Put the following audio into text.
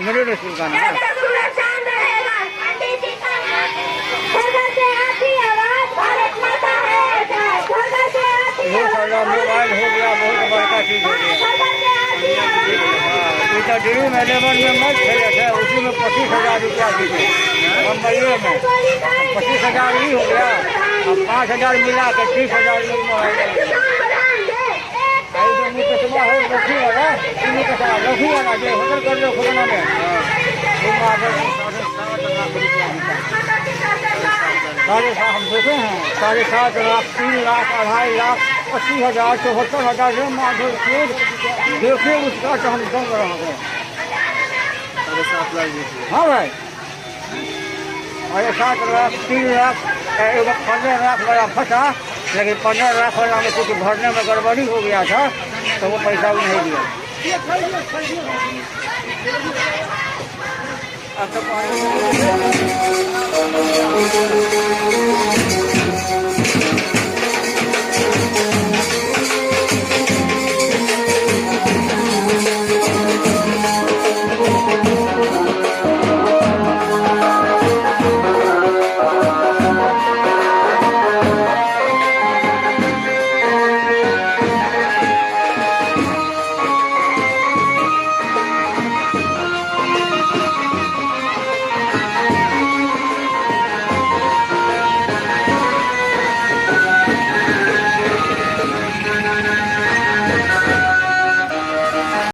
Middle school का नाम है। मोबाइल हो गया, बहुत बड़का चीज हो गया। हाँ, दिल्ली में 11 में मैच खेले थे, उसी में 25,000 रुपया जीते बम्बई में। 25,000 ही हो गया, अब 5,000 मिला के 30,000 लखी वाला जो होटल कर लो खुलना में 7.5 हम देखे हैं, 7.5 लाख, 3 लाख, 2.5 लाख, 80,000, 74,000 देखिए उसका तो हम दम रहा है। 7.5 लाख। हाँ भाई, 7 लाख, 3 लाख, 15 लाख वाला फंसा, लेकिन 15 लाख वाला में कुछ भरने में गड़बड़ी हो गया था तो वो पैसा भी नहीं दिया। अब तो